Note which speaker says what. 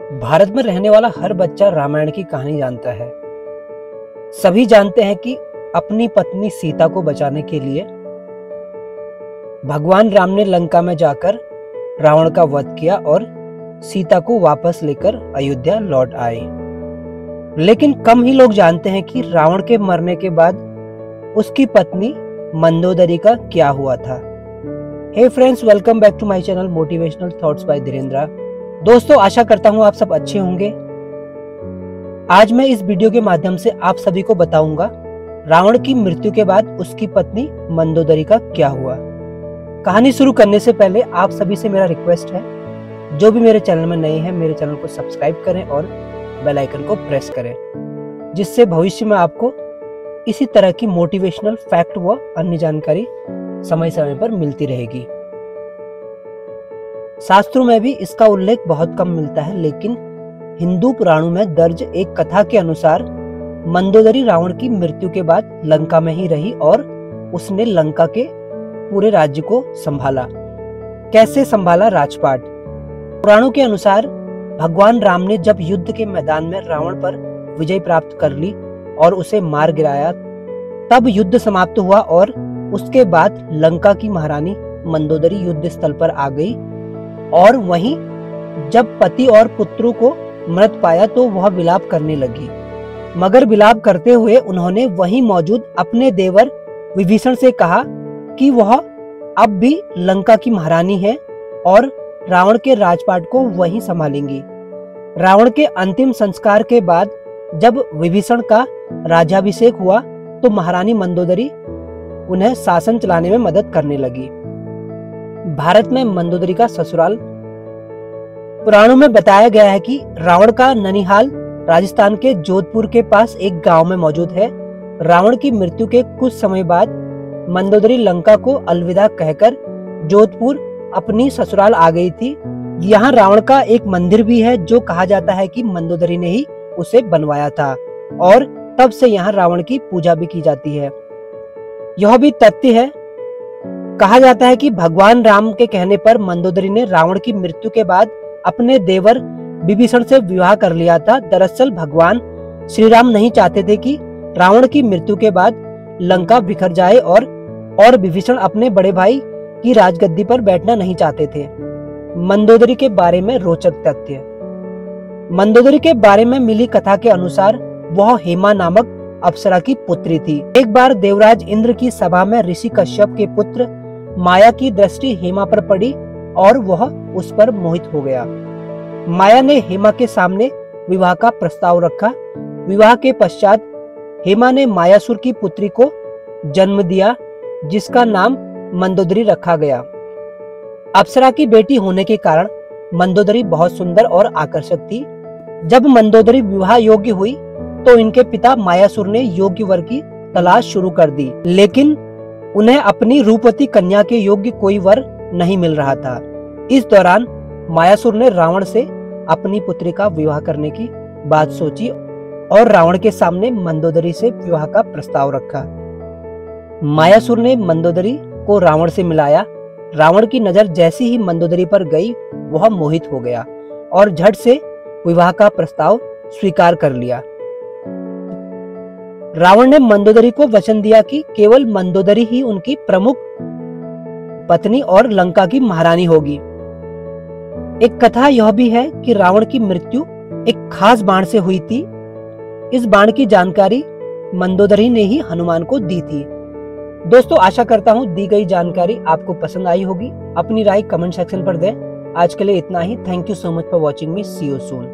Speaker 1: भारत में रहने वाला हर बच्चा रामायण की कहानी जानता है। सभी जानते हैं कि अपनी पत्नी सीता को बचाने के लिए भगवान राम ने लंका में जाकर रावण का वध किया और सीता को वापस लेकर अयोध्या लौट आए। लेकिन कम ही लोग जानते हैं कि रावण के मरने के बाद उसकी पत्नी मंदोदरी का क्या हुआ था। Hey friends, welcome back to my channel motivational thoughts by Dhirendra. दोस्तों, आशा करता हूं आप सब अच्छे होंगे। आज मैं इस वीडियो के माध्यम से आप सभी को बताऊंगा रावण की मृत्यु के बाद उसकी पत्नी मंदोदरी का क्या हुआ। कहानी शुरू करने से पहले आप सभी से मेरा रिक्वेस्ट है, जो भी मेरे चैनल में नए हैं मेरे चैनल को सब्सक्राइब करें और बेल आइकन को प्रेस करें, जिससे भविष्य में आपको इसी तरह की मोटिवेशनल फैक्ट व अन्य जानकारी समय समय पर मिलती रहेगी। शास्त्रों में भी इसका उल्लेख बहुत कम मिलता है, लेकिन हिंदू पुराणों में दर्ज एक कथा के अनुसार मंदोदरी रावण की मृत्यु के बाद लंका में ही रही और उसने लंका के पूरे राज्य को संभाला। कैसे संभाला? राजपाट। पुराणों के अनुसार भगवान राम ने जब युद्ध के मैदान में रावण पर विजय प्राप्त कर ली और उसे मार गिराया, तब युद्ध समाप्त हुआ और उसके बाद लंका की महारानी मंदोदरी युद्ध स्थल पर आ गई और वहीं जब पति और पुत्रों को मृत पाया तो वह विलाप करने लगी। मगर विलाप करते हुए उन्होंने वहीं मौजूद अपने देवर विभीषण से कहा कि वह अब भी लंका की महारानी है और रावण के राजपाट को वहीं संभालेंगी। रावण के अंतिम संस्कार के बाद जब विभीषण का राज्याभिषेक हुआ तो महारानी मंदोदरी उन्हें शासन चलाने में मदद करने लगी। भारत में मंदोदरी का ससुराल। पुराणों में बताया गया है कि रावण का ननिहाल राजस्थान के जोधपुर के पास एक गांव में मौजूद है। रावण की मृत्यु के कुछ समय बाद मंदोदरी लंका को अलविदा कहकर जोधपुर अपनी ससुराल आ गई थी। यहाँ रावण का एक मंदिर भी है जो कहा जाता है कि मंदोदरी ने ही उसे बनवाया था और तब से यहाँ रावण की पूजा भी की जाती है। यह भी तथ्य है, कहा जाता है कि भगवान राम के कहने पर मंदोदरी ने रावण की मृत्यु के बाद अपने देवर विभीषण से विवाह कर लिया था। दरअसल भगवान श्री राम नहीं चाहते थे कि रावण की मृत्यु के बाद लंका बिखर जाए और विभीषण अपने बड़े भाई की राजगद्दी पर बैठना नहीं चाहते थे। मंदोदरी के बारे में रोचक तथ्य। मंदोदरी के बारे में मिली कथा के अनुसार वह हेमा नामक अप्सरा की पुत्री थी। एक बार देवराज इंद्र की सभा में ऋषि कश्यप के पुत्र माया की दृष्टि हेमा पर पड़ी और वह उस पर मोहित हो गया। माया ने हेमा के सामने विवाह का प्रस्ताव रखा। विवाह के पश्चात हेमा ने मायासुर की पुत्री को जन्म दिया, जिसका नाम मंदोदरी रखा गया। अप्सरा की बेटी होने के कारण मंदोदरी बहुत सुंदर और आकर्षक थी। जब मंदोदरी विवाह योग्य हुई तो इनके पिता मायासुर ने योग्य वर की तलाश शुरू कर दी, लेकिन उन्हें अपनी रूपवती कन्या के योग्य कोई वर नहीं मिल रहा था। इस दौरान मायासुर ने रावण से अपनी पुत्री का विवाह करने की बात सोची और रावण के सामने मंदोदरी से विवाह का प्रस्ताव रखा। मायासुर ने मंदोदरी को रावण से मिलाया। रावण की नजर जैसी ही मंदोदरी पर गई, वह मोहित हो गया और झट से विवाह का प्रस्ताव स्वीकार कर लिया। रावण ने मंदोदरी को वचन दिया कि केवल मंदोदरी ही उनकी प्रमुख पत्नी और लंका की महारानी होगी। एक कथा यह भी है कि रावण की मृत्यु एक खास बाण से हुई थी। इस बाण की जानकारी मंदोदरी ने ही हनुमान को दी थी। दोस्तों, आशा करता हूँ दी गई जानकारी आपको पसंद आई होगी। अपनी राय कमेंट सेक्शन पर दें। आज के लिए इतना ही। Thank you so much for watching me. See you soon.